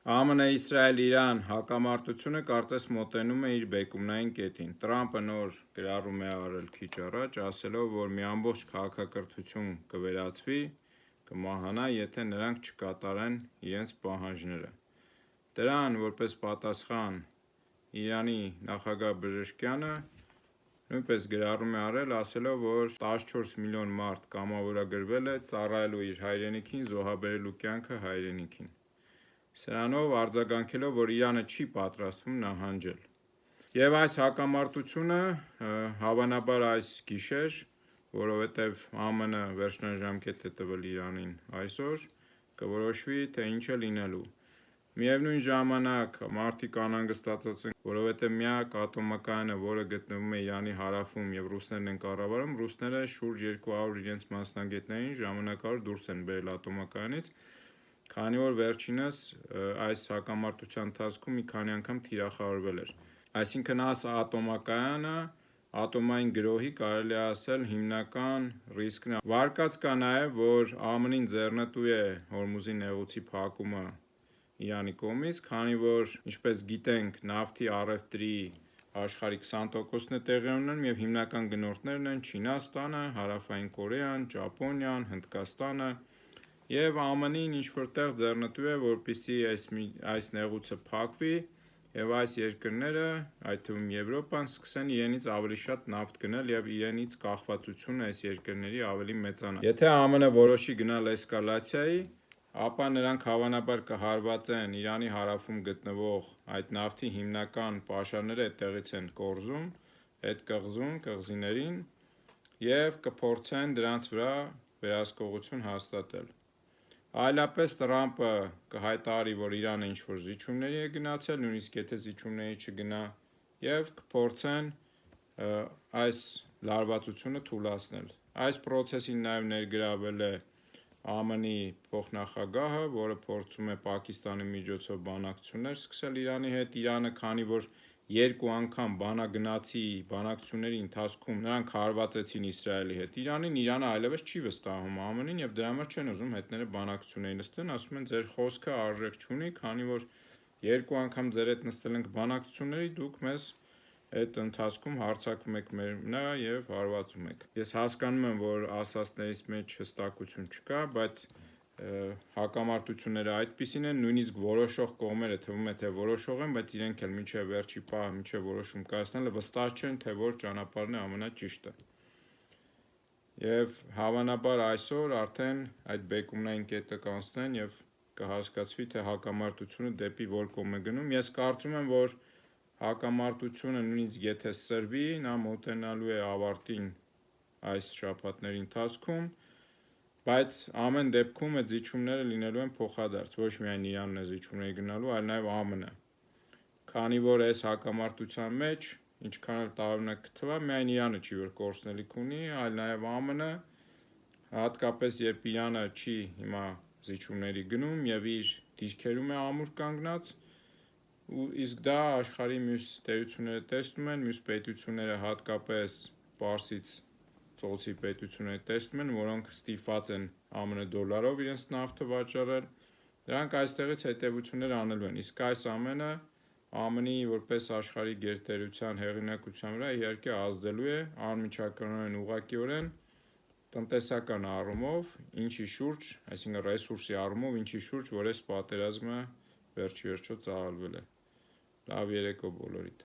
ԱՄՆ-Իսրայել-Իրան հակամարտությունը կարծես մոտենում է իր բեկումնային կետին։ Տրամպը նոր գրառում է արել քիչ առաջ, ասելով, որ մի ամբողջ քաղաքակրթություն կվերացվի, կմահանա, եթե նրանք չկատարեն իրենց պահանջները։ Դրան որպես պատասխան Իրանի նախագահ Բժշկյանը նույնպես գրառում է արել, ասելով, որ 14 միլիոն մարդ կամավորագրվել է ծառայելու իր հայրենիքին, զոհաբերելու կյանքը հայրենիքին, սրանով արձագանքելով, որ Իրանը չի պատրաստվում նահանջել։ Եվ այս հակամարտությունը հավանաբար այս գիշեր, որովհետև ԱՄՆ վերջնաժամկետ է տվել Իրանին այսօր, կորոշվի, թե ինչ է լինելու։ Միևնույն ժամանակ մարդիկ անհանգստացած են, որովհետև միակ ատոմակայանը, որը գտնվում է Իրանի հարավում և ռուսներն են կառավարում, ռուսները շուրջ 200 իրենց մասնագետներին ժամանակավոր դուրս են բերել ատոմակայանից, քանի որ վերջինս այս հակամարտության ընթացքում մի քանի անգամ թիրախավորվել էր։ Այսինքն այս ատոմակայանը ատոմային գրոհի կարելի է ասել հիմնական ռիսկն է։ Վարկած կա նաև, որ ԱՄՆ-ին ձեռնտու է Հորմուզի նեղուցի փակումը Իրանի կողմից, քանի որ, ինչպես գիտենք, նավթի առևտրի աշխարհի 20%-ն է տեղի ունենում և հիմնական գնորդներն են Չինաստանը, Հարավային Կորեան, Ճապոնիան, Հնդկաստանը և ԱՄՆ-ին ինչ-որ տեղ ձեռնտու է, որպեսզի այս նեղուցը փակվի և այս երկրները, այդ թվում Եվրոպան, սկսեն իրենից ավելի շատ նավթ գնել և իրենից կախվածությունը այս երկրների ավելի մեծանա։ Եթե ԱՄՆ որոշի գնալ էսկալացիայի, ապա նրանք հավանաբար կհարվածեն Իրանի հարավում գտնվող այդ նավթի հիմնական պաշարները այդտեղից են կորզում, հետկղզում, կղզիներին և կփորձեն դրանց վրա վերահսկողություն հաստատել։ Այլապես Տրամպը կհայտարարի, որ Իրանը ինչ-որ զիջումների է գնացել, նույնիսկ եթե զիջումների չգնա, և կփորձեն այս լարվածությունը թուլացնել։ Այս պրոցեսին նաև ներգրավել է ԱՄՆ-ի փոխնախագահը, որը փորձում է Պակիստանի միջոցով բանակցություններ սկսել Իրանի հետ։ Իրանը, քանի որ երկու անգամ բանագնացի բանակցությունների ընթացքում նրանք հարվածեցին Իսրայելի հետ Իրանին, Իրանը այլևս չի վստահում ԱՄՆ-ին և դրա համար չեն ուզում հետները բանակցությունների նստեն, ասում են ձեր խոսքը արժեք չունի, քանի որ երկու անգամ ձեր հետ նստել ենք բանակցությունների, դուք մեզ այդ ընթացքում հարձակվում եք մեր վրա և հարվածում եք։ Ես հասկանում եմ, որ ասածներից մեջ հստակություն չկա, բայց հակամարտությունները այդպիսին են, նույնիսկ որոշող կողմերը թվում է, թե որոշող են, բայց իրենք էլ մինչև վերջի պահը, մինչև որոշում կայացնելը վստահ չեն, թե որ ճանապարհն է ամենաճիշտը։ Եվ հավանաբար այսօր արդեն այդ բեկումնային կետը կանցնեն և կհասկացվի, թե հակամարտությունը դեպի որ կողմ է գնում։ Ես կարծում եմ, որ հակամարտությունը նույնիսկ եթե սրվի, նա մոտենալու է ավարտին այս շաբաթների ընթացքում, բայց ամեն դեպքում այդ զիջումները լինելու են փոխադարձ, ոչ միայն Իրանն է զիջումների գնալու, այլ նաև ԱՄՆ-ը, քանի որ այս հակամարտության մեջ, ինչքան էլ տարօրինակ կթվա, միայն Իրանը չի, որ կորցնելիք ունի, այլ նաև ԱՄՆ-ը, հատկապես երբ Իրանը չի հիմա զիջումների գնում և իր դիրքերում է ամուր կանգնած, իսկ դա աշխարհի մյուս տերությունները տեսնում են, մյուս պետությունները, հատկապես Պարսից ծոցի պետությունները տեսնում են, որոնք ստիպված են ԱՄՆ դոլարով իրենց նավթը վաճառել, դրանք այստեղից հետևություններ անելու են, իսկ այս ամենը ԱՄՆ-ի որպես աշխարհի գերտերության հեղինակության վրա իհարկե ազդելու է անմիջականորեն, ուղղակիորեն տնտեսական առումով, ինչի շուրջ, այսինքն ռեսուրսի առումով, ինչի շուրջ, որ այս պատերազմը վերջիվերջո ծավալվել է։ Լավ երեկո բոլորիդ։